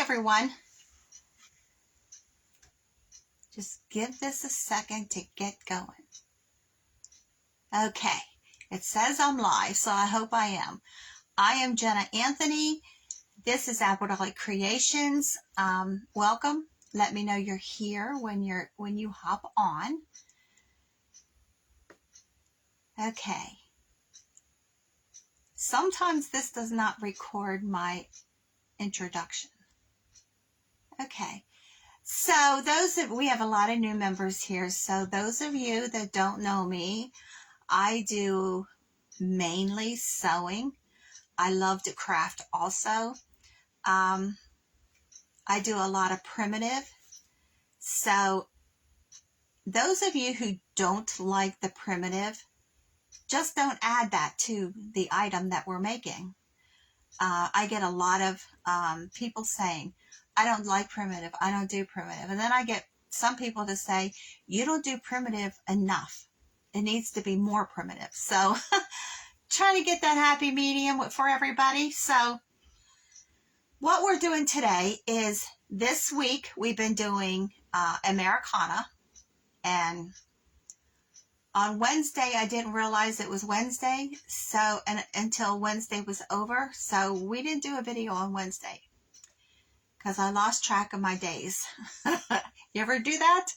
everyone. Just give this a second to get going. Okay, it says I'm live, so I hope I am. I am Jenna Anthony. This is Apple Creations. Welcome. Let me know you're here when you hop on. Okay. Sometimes this does not record my introduction. Okay. So we have a lot of new members here. So those of you that don't know me, I do mainly sewing. I love to craft also. I do a lot of primitive. So those of you who don't like the primitive, just don't add that to the item that we're making. I get a lot of people saying, I don't like primitive. I don't do primitive. And then I get some people to say, you don't do primitive enough. It needs to be more primitive. So trying to get that happy medium for everybody. So what we're doing today is this week we've been doing Americana. And on Wednesday, I didn't realize it was Wednesday. Until Wednesday was over. So we didn't do a video on Wednesday, because I lost track of my days. You ever do that?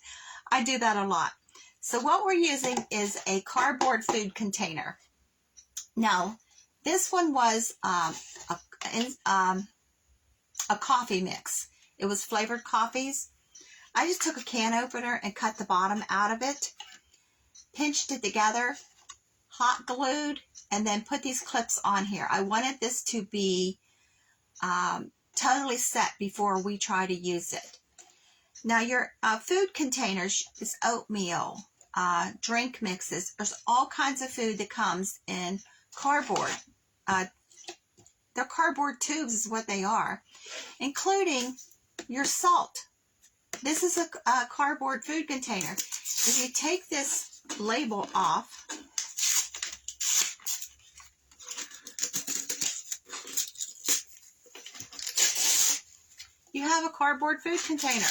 I do that a lot. So what we're using is a cardboard food container. Now, this one was a coffee mix. It was flavored coffees. I just took a can opener and cut the bottom out of it, pinched it together, hot glued, and then put these clips on here. I wanted this to be totally set before we try to use it. Now your food containers is oatmeal, drink mixes. There's all kinds of food that comes in cardboard. They're cardboard tubes is what they are, including your salt. This is a cardboard food container. If you take this label off, you have a cardboard food container.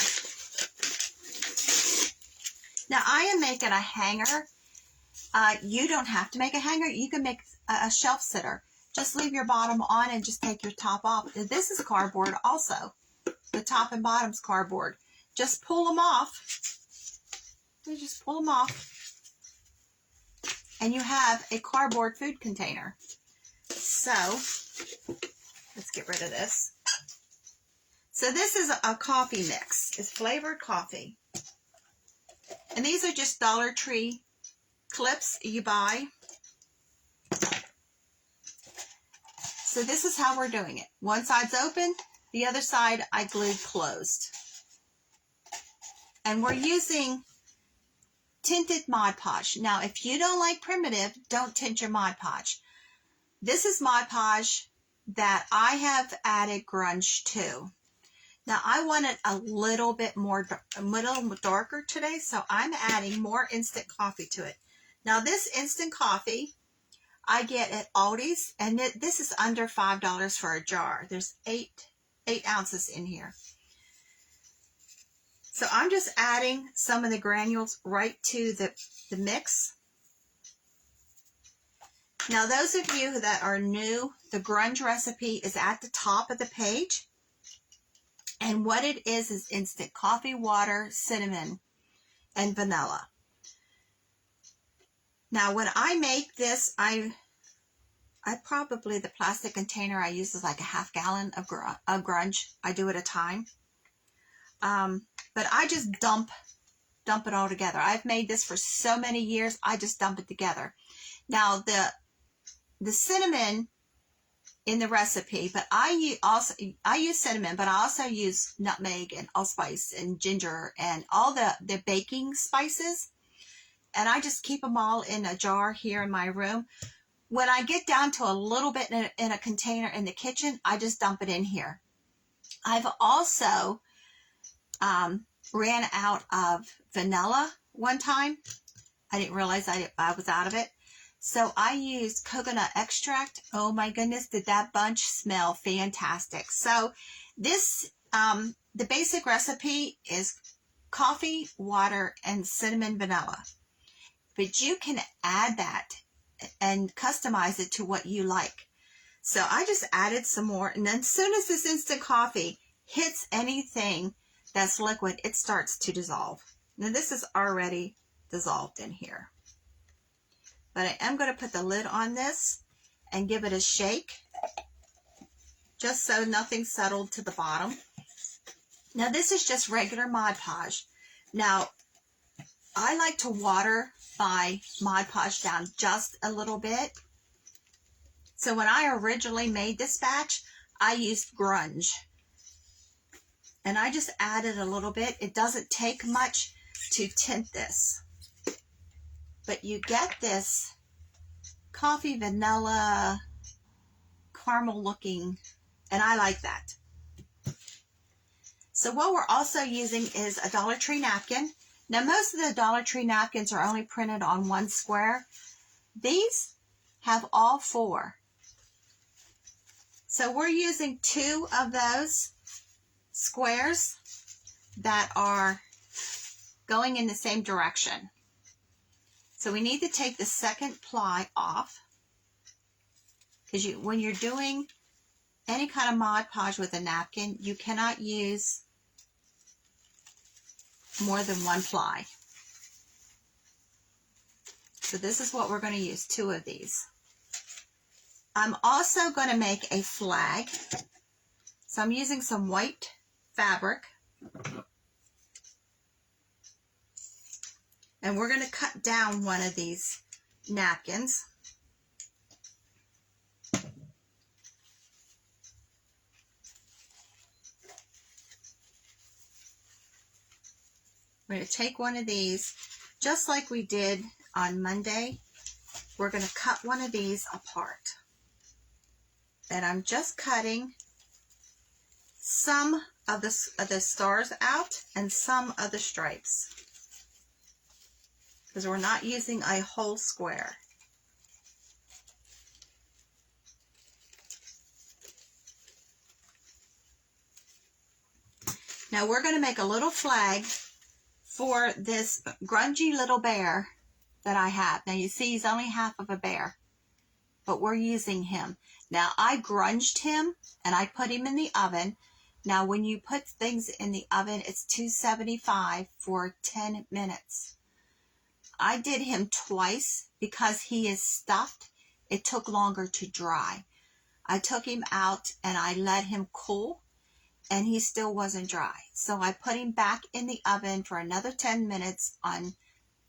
Now, I am making a hanger. You don't have to make a hanger. You can make a shelf sitter. Just leave your bottom on and just take your top off. This is cardboard also. The top and bottom's cardboard. Just pull them off. You just pull them off. And you have a cardboard food container. So, let's get rid of this. So this is a coffee mix. It's flavored coffee. And these are just Dollar Tree clips you buy. So this is how we're doing it. One side's open, the other side I glued closed. And we're using tinted Mod Podge. Now, if you don't like primitive, don't tint your Mod Podge. This is Mod Podge that I have added grunge to. Now, I want it a little bit more, a little darker today, so I'm adding more instant coffee to it. Now, this instant coffee I get at Aldi's, and this is under $5 for a jar. There's 8 ounces in here. So I'm just adding some of the granules right to the mix. Now, those of you that are new, the grunge recipe is at the top of the page. And what it is instant coffee, water, cinnamon, and vanilla. Now, when I make this, I probably, the plastic container I use is like a half gallon of grunge. I do at a time. But I just dump it all together. I've made this for so many years, I just dump it together. Now, the cinnamon in the recipe, but I use cinnamon, but I also use nutmeg and allspice and ginger and all the baking spices. And I just keep them all in a jar here in my room. When I get down to a little bit in a container in the kitchen, I just dump it in here. I've also ran out of vanilla one time. I didn't realize I was out of it. So I used coconut extract. Oh my goodness, did that bunch smell fantastic. So this The basic recipe is coffee, water, and cinnamon vanilla. But you can add that and customize it to what you like. So I just added some more, and then as soon as this instant coffee hits anything that's liquid, it starts to dissolve. Now this is already dissolved in here. But I am going to put the lid on this and give it a shake, just so nothing's settled to the bottom. Now this is just regular Mod Podge. Now I like to water my Mod Podge down just a little bit. So when I originally made this batch, I used Grunge. And I just added a little bit. It doesn't take much to tint this. But you get this coffee, vanilla, caramel looking, and I like that. So what we're also using is a Dollar Tree napkin. Now most of the Dollar Tree napkins are only printed on one square. These have all four. So we're using 2 of those squares that are going in the same direction. So we need to take the second ply off, because when you're doing any kind of Mod Podge with a napkin, you cannot use more than 1 ply. So this is what we're going to use, 2 of these. I'm also going to make a flag. So I'm using some white fabric. And we're going to cut down one of these napkins. We're going to take one of these, just like we did on Monday. We're going to cut one of these apart. And I'm just cutting some of the stars out and some of the stripes, because we're not using a whole square. Now we're going to make a little flag for this grungy little bear that I have. Now you see he's only half of a bear, but we're using him. Now I grunged him and I put him in the oven. Now when you put things in the oven, it's 275 for 10 minutes. I did him twice because he is stuffed. It took longer to dry. I took him out and I let him cool, and he still wasn't dry. So I put him back in the oven for another 10 minutes on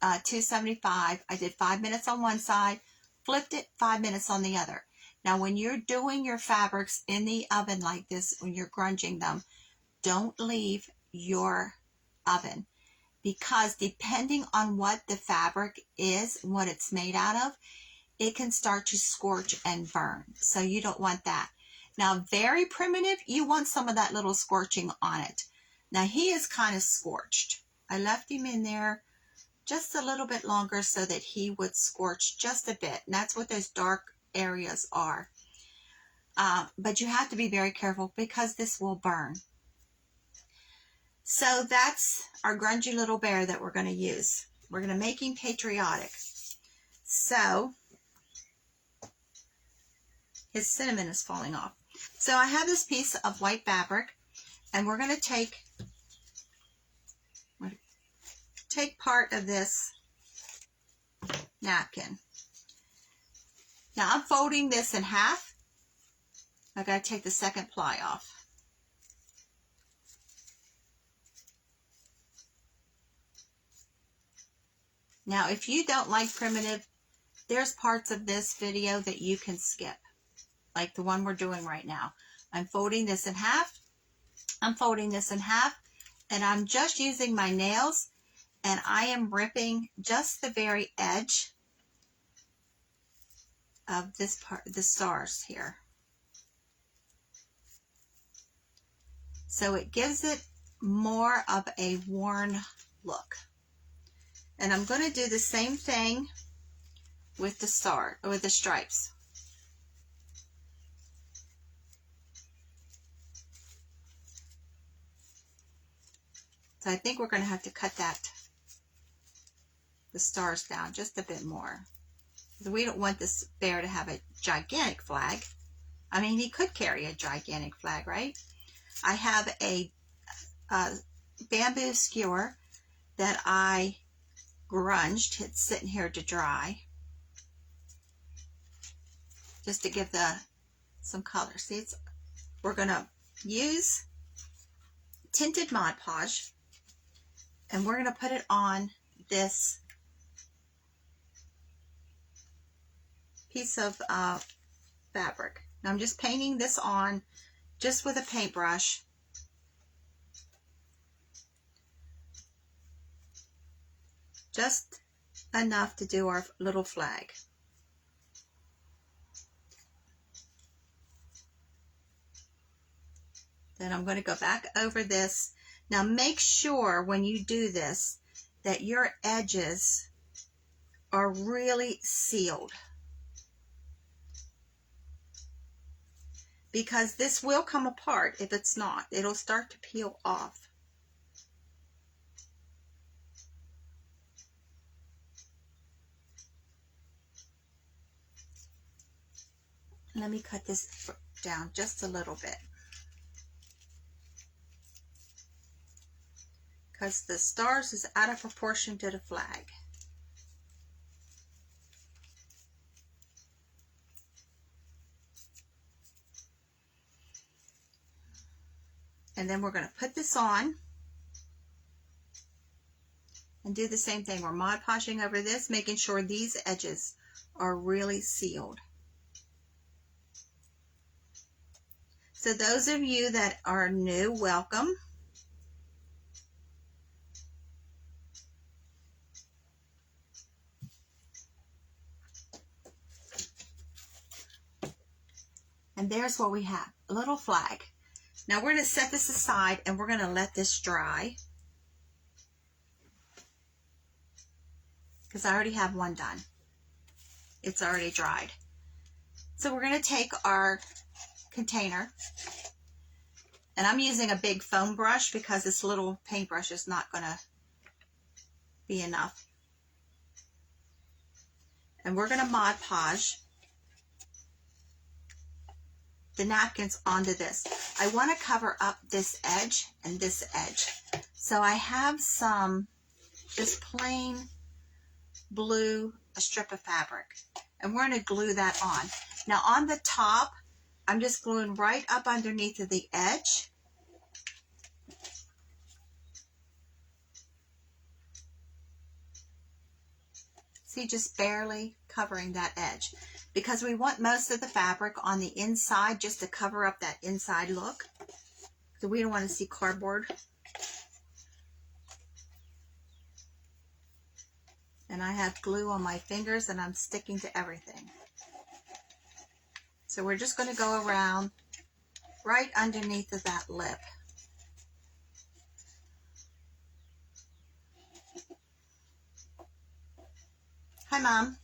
275. I did 5 minutes on one side, flipped it, 5 minutes on the other. Now when you're doing your fabrics in the oven like this, when you're grunging them, don't leave your oven, because depending on what the fabric is, what it's made out of, it can start to scorch and burn. So you don't want that. Now, very primitive, you want some of that little scorching on it. Now, he is kind of scorched. I left him in there just a little bit longer so that he would scorch just a bit. And that's what those dark areas are. But you have to be very careful because this will burn. So that's our grungy little bear that we're going to use. We're going to make him patriotic. So his cinnamon is falling off. So I have this piece of white fabric, and we're going to take part of this napkin. Now I'm folding this in half. I got to take the second ply off. Now, if you don't like primitive, there's parts of this video that you can skip, like the one we're doing right now. I'm folding this in half. I'm folding this in half, and I'm just using my nails, and I am ripping just the very edge of this part, the stars here. So it gives it more of a worn look. And I'm going to do the same thing with the stripes. So I think we're going to have to cut the stars down just a bit more. We don't want this bear to have a gigantic flag. I mean, he could carry a gigantic flag, right? I have a bamboo skewer that I grunged. It's sitting here to dry, just to give some color. See, we're going to use tinted Mod Podge, and we're going to put it on this piece of fabric. Now I'm just painting this on just with a paintbrush. Just enough to do our little flag. Then I'm going to go back over this. Now make sure when you do this that your edges are really sealed, because this will come apart if it's not. It'll start to peel off. Let me cut this down just a little bit, because the stars is out of proportion to the flag. And then we're going to put this on and do the same thing. We're Mod Podging over this, making sure these edges are really sealed. So those of you that are new, welcome. And there's what we have, a little flag. Now we're going to set this aside and we're going to let this dry, because I already have one done. It's already dried. So we're going to take our container, and I'm using a big foam brush because this little paintbrush is not going to be enough. And we're going to Mod Podge the napkins onto this. I want to cover up this edge and this edge. So I have some just plain blue, a strip of fabric, and we're going to glue that on. Now on the top, I'm just gluing right up underneath of the edge. See, just barely covering that edge, because we want most of the fabric on the inside just to cover up that inside look. So we don't want to see cardboard. And I have glue on my fingers and I'm sticking to everything. So we're just going to go around right underneath of that lip. Hi, Mom.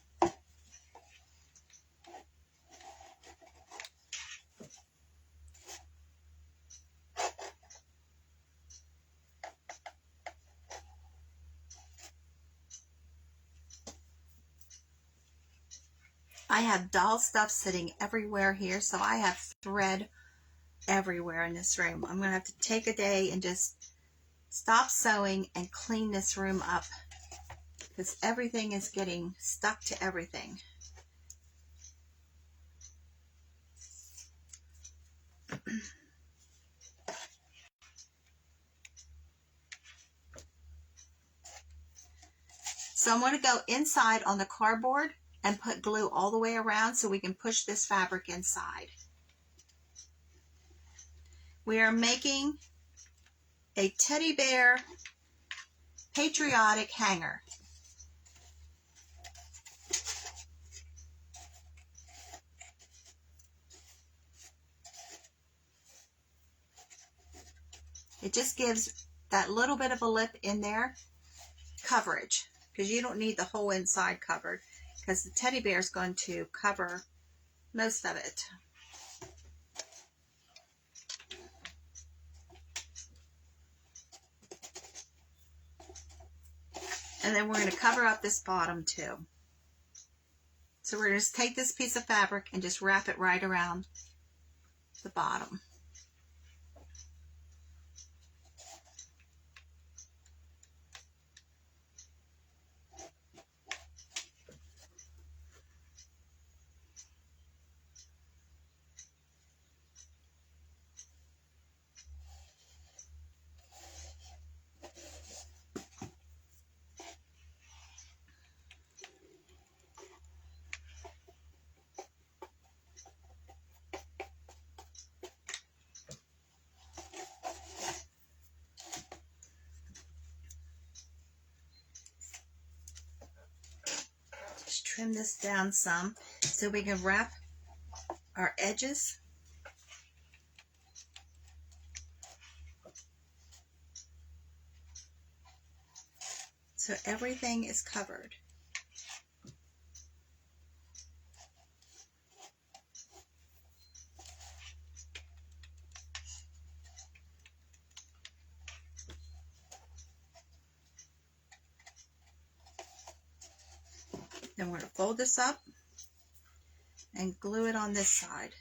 I have doll stuff sitting everywhere here, so I have thread everywhere in this room. I'm going to have to take a day and just stop sewing and clean this room up, because everything is getting stuck to everything. So I'm going to go inside on the cardboard and put glue all the way around so we can push this fabric inside. We are making a teddy bear patriotic hanger. It just gives that little bit of a lip in there coverage, because you don't need the whole inside covered, because the teddy bear is going to cover most of it. And then we're going to cover up this bottom too. So we're going to just take this piece of fabric and just wrap it right around the bottom. Trim this down some so we can wrap our edges. So everything is covered. Then we're going to fold this up and glue it on this side.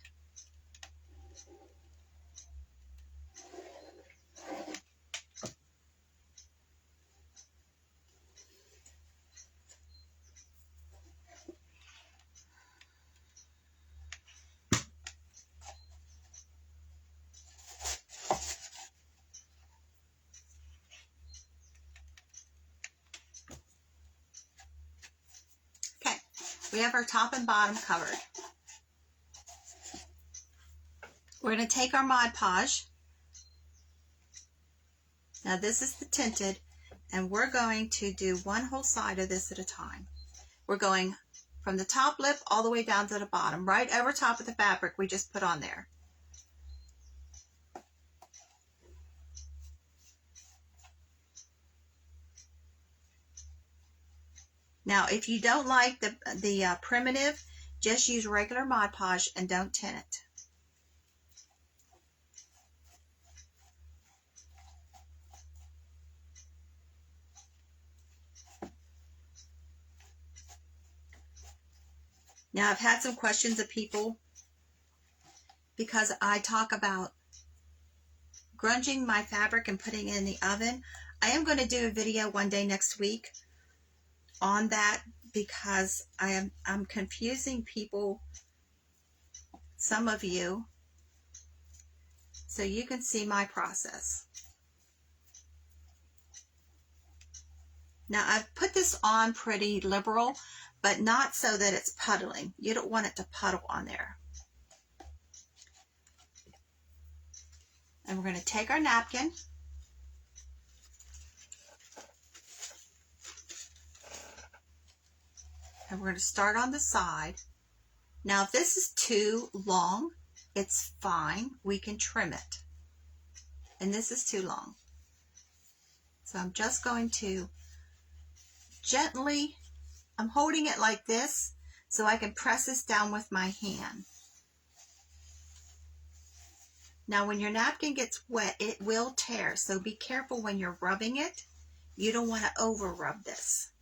We have our top and bottom covered. We're going to take our Mod Podge. Now this is the tinted, and we're going to do one whole side of this at a time. We're going from the top lip all the way down to the bottom, right over top of the fabric we just put on there. Now, if you don't like the primitive, just use regular Mod Podge and don't tint it. Now, I've had some questions of people because I talk about grunging my fabric and putting it in the oven. I am going to do a video one day next week on that because I'm confusing people, some of you, so you can see my process. Now I've put this on pretty liberal, but not so that it's puddling. You don't want it to puddle on there. And we're going to take our napkin. And we're going to start on the side. Now, if this is too long, it's fine. We can trim it. And this is too long. So I'm just going to gently, I'm holding it like this so I can press this down with my hand. Now, when your napkin gets wet, it will tear. So be careful when you're rubbing it. You don't want to over rub this.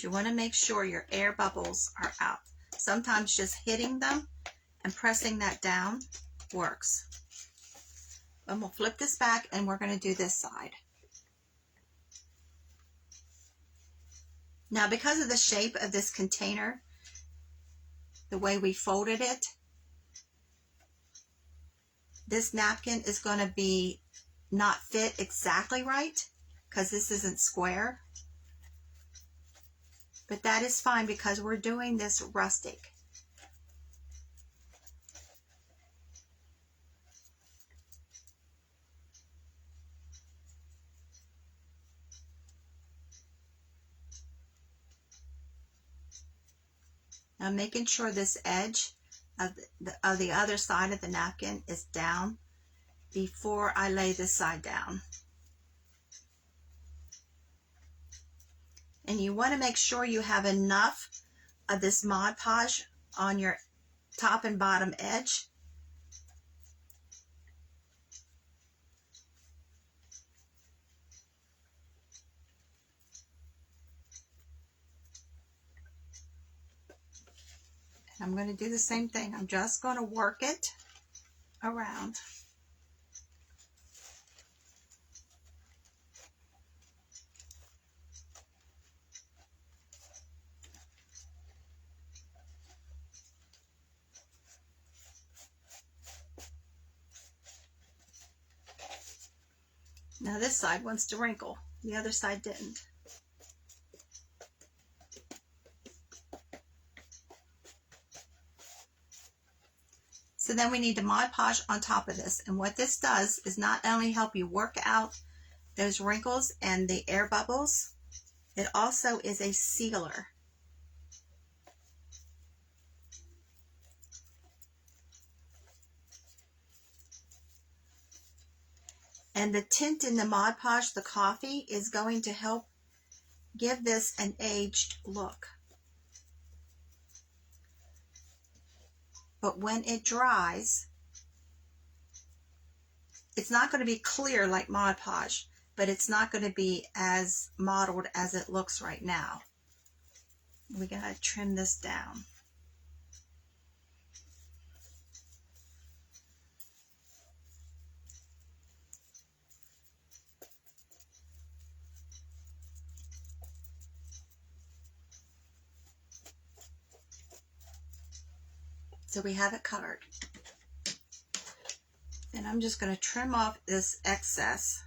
You want to make sure your air bubbles are out. Sometimes just hitting them and pressing that down works. And we'll flip this back and we're going to do this side. Now, because of the shape of this container, the way we folded it, this napkin is going to be not fit exactly right because this isn't square. But that is fine because we're doing this rustic. Now making sure this edge of the other side of the napkin is down before I lay this side down. And you want to make sure you have enough of this Mod Podge on your top and bottom edge. I'm going to do the same thing. I'm just going to work it around. Now this side wants to wrinkle. The other side didn't. So then we need to Mod Podge on top of this. And what this does is not only help you work out those wrinkles and the air bubbles, it also is a sealer. And the tint in the Mod Podge, the coffee, is going to help give this an aged look. But when it dries, it's not going to be clear like Mod Podge, but it's not going to be as mottled as it looks right now. We got to trim this down. So we have it covered. And I'm just going to trim off this excess.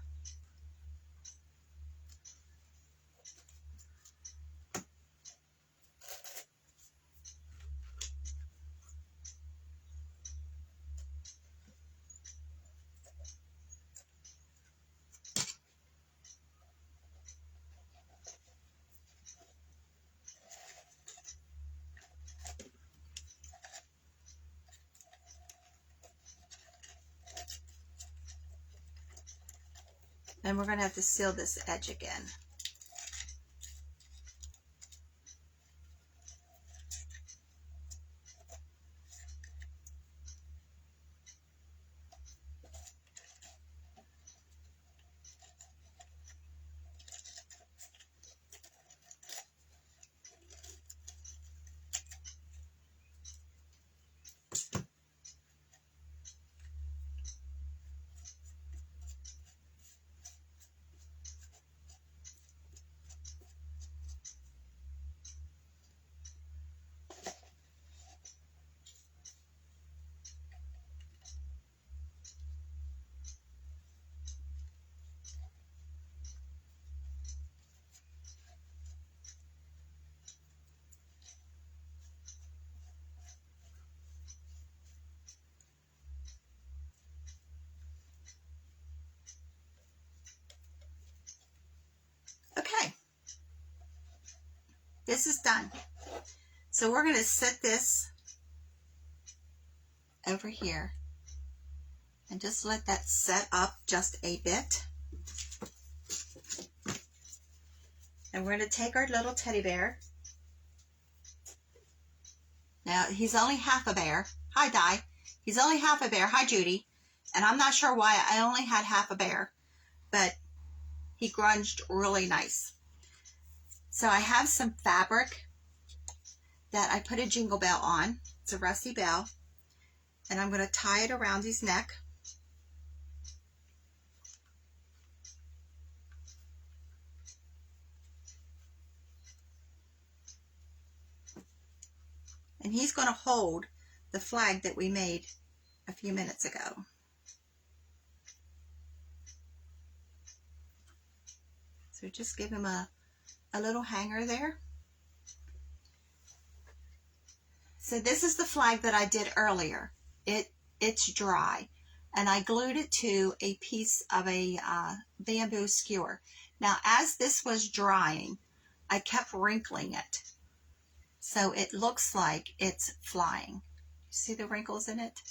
And we're going to have to seal this edge again. Okay, this is done. So we're going to set this over here and just let that set up just a bit. And we're going to take our little teddy bear. Now, he's only half a bear. Hi, Di. He's only half a bear. Hi, Judy. And I'm not sure why I only had half a bear, but he grunged really nice. So I have some fabric that I put a jingle bell on. It's a rusty bell. And I'm going to tie it around his neck. And he's going to hold the flag that we made a few minutes ago. So just give him a little hanger there. So this is the flag that I did earlier. It's dry, and I glued it to a piece of a bamboo skewer. Now, as this was drying, I kept wrinkling it, so it looks like it's flying. You see the wrinkles in it?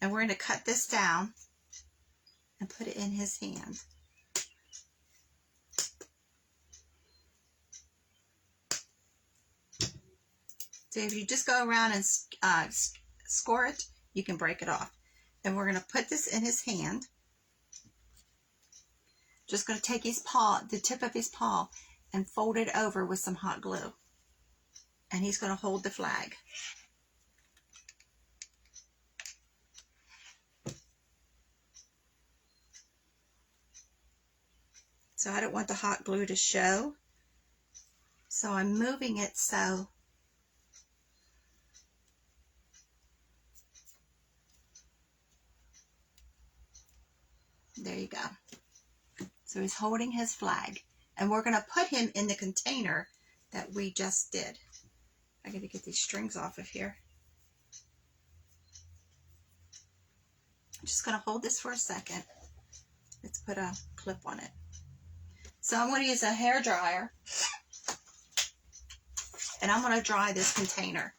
And we're going to cut this down and put it in his hand. So if you just go around and score it, you can break it off. Then we're going to put this in his hand. Just going to take his paw, the tip of his paw, and fold it over with some hot glue. And he's going to hold the flag. So I don't want the hot glue to show. So I'm moving it so there you go. So he's holding his flag. And we're going to put him in the container that we just did. I got to get these strings off of here. I'm just going to hold this for a second. Let's put a clip on it. So I'm going to use a hair dryer. And I'm going to dry this container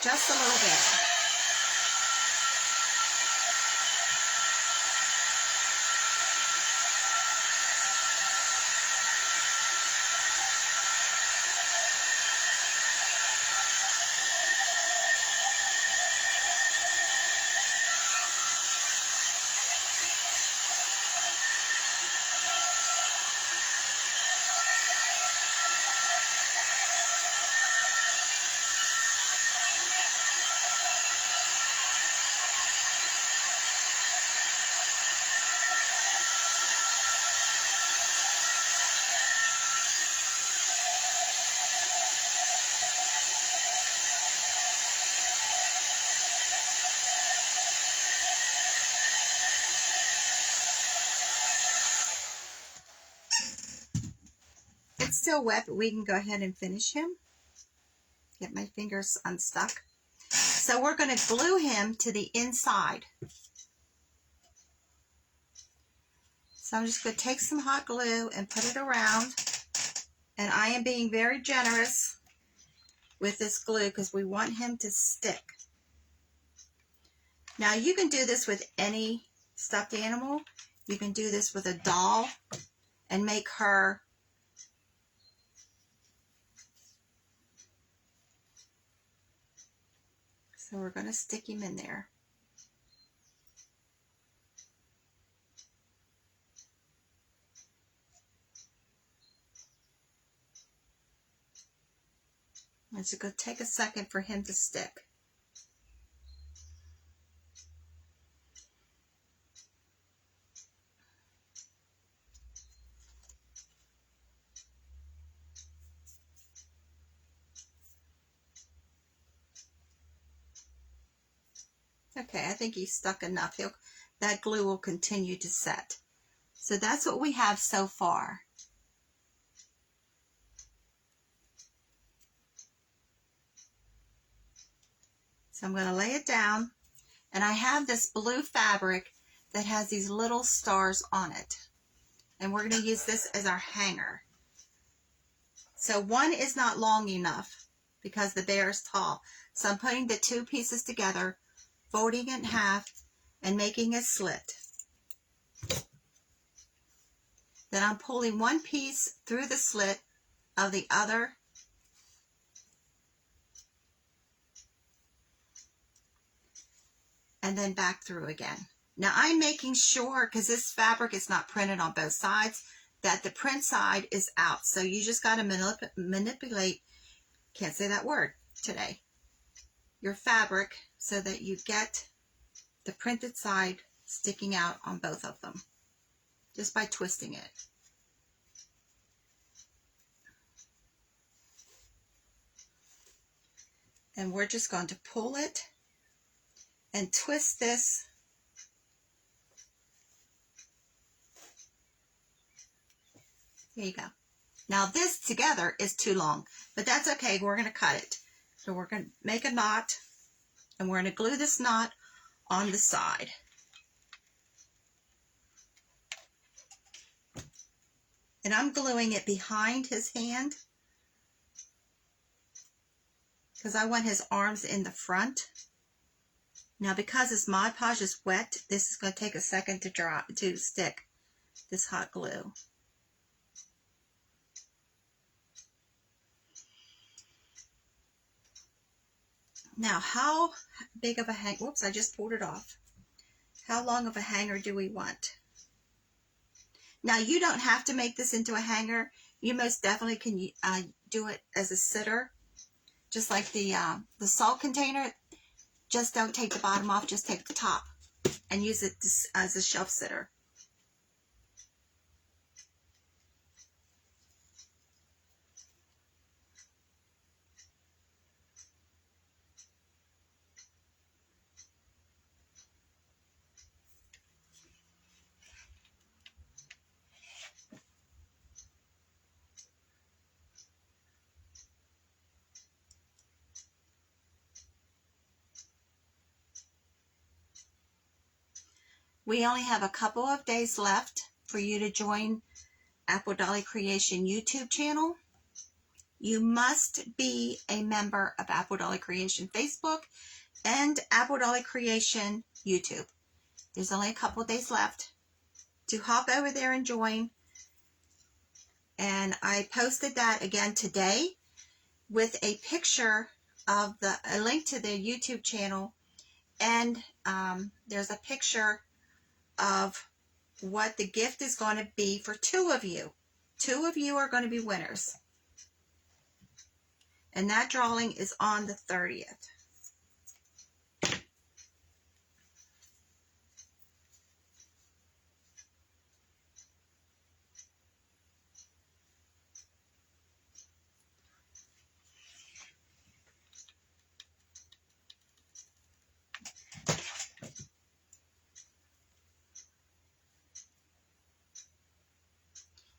just a little bit. It's still wet, but we can go ahead and finish him. Get my fingers unstuck. So we're going to glue him to the inside. So I'm just going to take some hot glue and put it around. And I am being very generous with this glue because we want him to stick. Now you can do this with any stuffed animal. You can do this with a doll and make her so we're going to stick him in there. It's going to take a second for him to stick. Okay, I think he's stuck enough. That glue will continue to set. So that's what we have so far. So I'm going to lay it down, and I have this blue fabric that has these little stars on it. And we're going to use this as our hanger. So one is not long enough because the bear is tall. So I'm putting the two pieces together, folding it in half, and making a slit. Then I'm pulling one piece through the slit of the other. And then back through again. Now I'm making sure, because this fabric is not printed on both sides, that the print side is out. So you just got to manipulate, can't say that word today, your fabric so that you get the printed side sticking out on both of them, just by twisting it. And we're just going to pull it and twist this . There you go. Now this together is too long, but that's okay. We're going to cut it. So we're going to make a knot, and we're going to glue this knot on the side. And I'm gluing it behind his hand because I want his arms in the front. Now because this Mod Podge is wet, this is going to take a second to stick this hot glue. Now, how big of a hanger, whoops, I just pulled it off. How long of a hanger do we want? Now, you don't have to make this into a hanger. You most definitely can do it as a sitter, just like the salt container. Just don't take the bottom off, just take the top and use it as a shelf sitter. We only have a couple of days left for you to join Apple Dolly Creation YouTube channel. You must be a member of Apple Dolly Creation Facebook and Apple Dolly Creation YouTube. There's only a couple of days left to hop over there and join. And I posted that again today with a picture of a link to the YouTube channel, and there's a picture of what the gift is going to be for two of you. Two of you are going to be winners. And that drawing is on the 30th.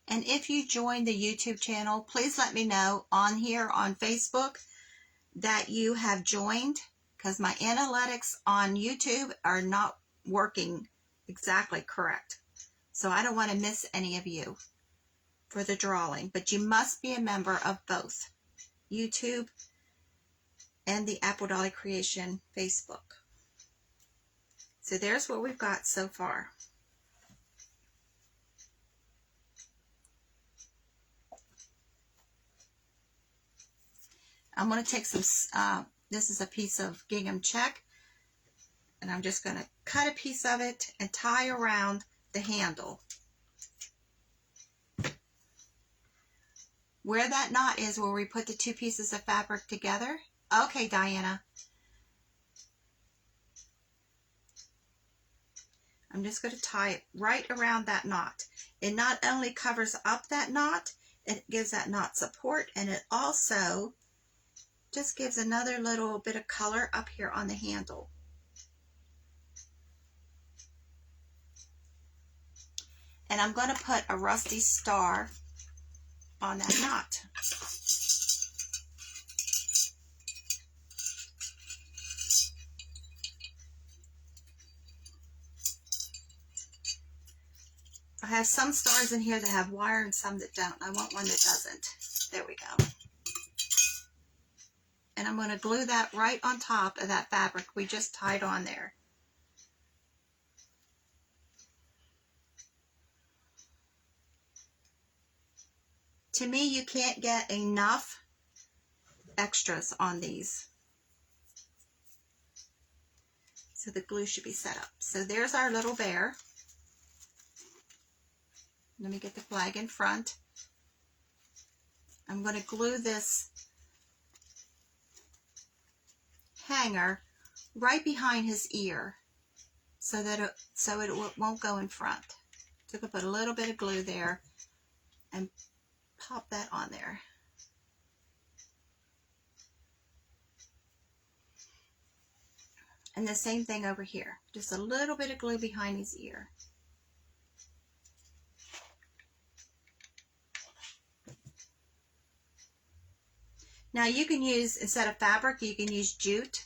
And if you join the YouTube channel, please let me know on here on Facebook that you have joined, because my analytics on YouTube are not working exactly correct. So I don't want to miss any of you for the drawing. But you must be a member of both YouTube and the Apple Dolly Creation Facebook. So there's what we've got so far. I'm going to take some, this is a piece of gingham check, and I'm just going to cut a piece of it and tie around the handle. Where that knot is where we put the two pieces of fabric together. Okay, Diana. I'm just going to tie it right around that knot. It not only covers up that knot, it gives that knot support, and it also just gives another little bit of color up here on the handle. And I'm going to put a rusty star on that knot. I have some stars in here that have wire and some that don't. I want one that doesn't. There we go. And I'm going to glue that right on top of that fabric we just tied on there. To me, you can't get enough extras on these. So the glue should be set up. So there's our little bear. Let me get the flag in front. I'm going to glue this hanger right behind his ear so that it won't go in front. So I'm going to put a little bit of glue there and pop that on there. And the same thing over here. Just a little bit of glue behind his ear. Now you can use, instead of fabric, you can use jute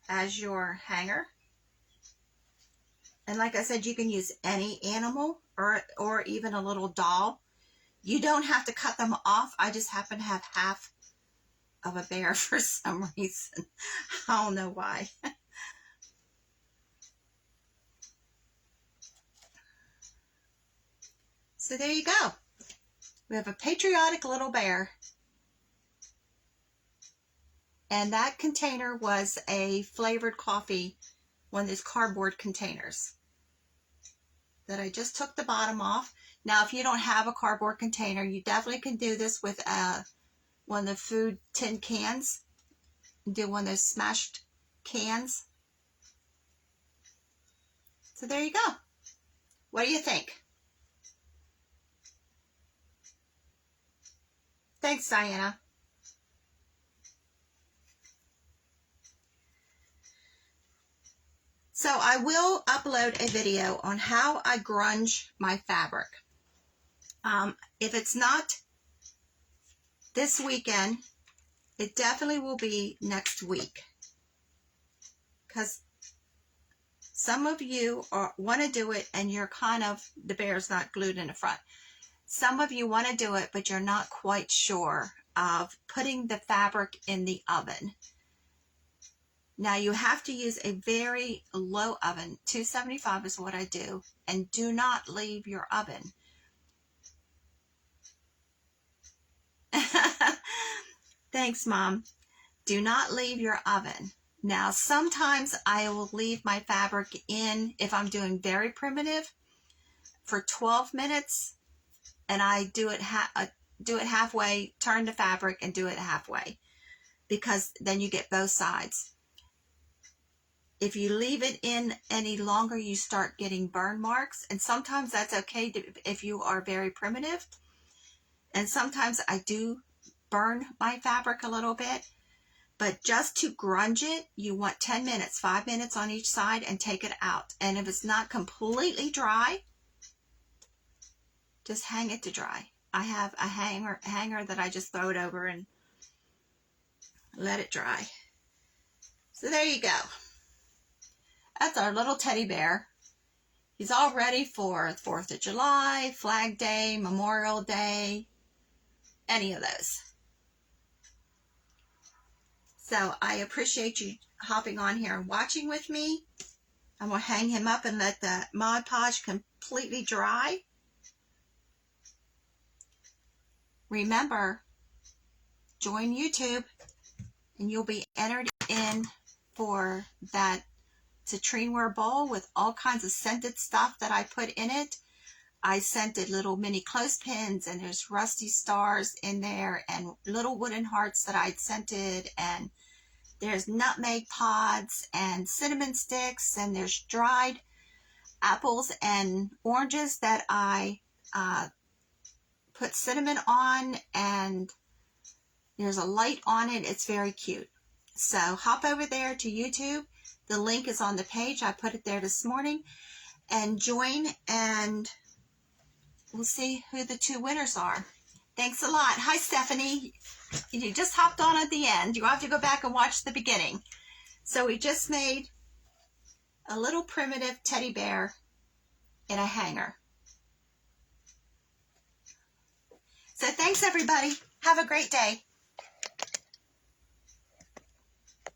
as your hanger. And like I said, you can use any animal or even a little doll. You don't have to cut them off. I just happen to have half of a bear for some reason. I don't know why. So there you go. We have a patriotic little bear. And that container was a flavored coffee, one of those cardboard containers that I just took the bottom off. Now, if you don't have a cardboard container, you definitely can do this with one of the food tin cans. Do one of those smashed cans. So there you go. What do you think? Thanks, Diana. So I will upload a video on how I grunge my fabric. If it's not this weekend, it definitely will be next week. Because some of you want to do it and you're kind of, the bear's not glued in the front. Some of you want to do it, but you're not quite sure of putting the fabric in the oven. Now you have to use a very low oven. 275 is what I do. And do not leave your oven. Thanks, Mom. Do not leave your oven. Now, sometimes I will leave my fabric in, if I'm doing very primitive, for 12 minutes. And I do it halfway, turn the fabric and do it halfway. Because then you get both sides. If you leave it in any longer, you start getting burn marks. And sometimes that's okay if you are very primitive. And sometimes I do burn my fabric a little bit. But just to grunge it, you want 10 minutes, 5 minutes on each side, and take it out. And if it's not completely dry, just hang it to dry. I have a hanger that I just throw it over and let it dry. So there you go. That's our little teddy bear. He's all ready for 4th of July, Flag Day, Memorial Day, any of those. So I appreciate you hopping on here and watching with me. I'm going to hang him up and let the Mod Podge completely dry. Remember, join YouTube and you'll be entered in for that citrine bowl with all kinds of scented stuff that I put in it. I scented little mini clothespins, and there's rusty stars in there, and little wooden hearts that I'd scented, and there's nutmeg pods and cinnamon sticks, and there's dried apples and oranges that I put cinnamon on, and there's a light on it. It's very cute. So hop over there to YouTube. The link is on the page. I put it there this morning. And join, and we'll see who the 2 winners are. Thanks a lot. Hi, Stephanie. You just hopped on at the end. You have to go back and watch the beginning. So we just made a little primitive teddy bear in a hanger. So thanks, everybody. Have a great day.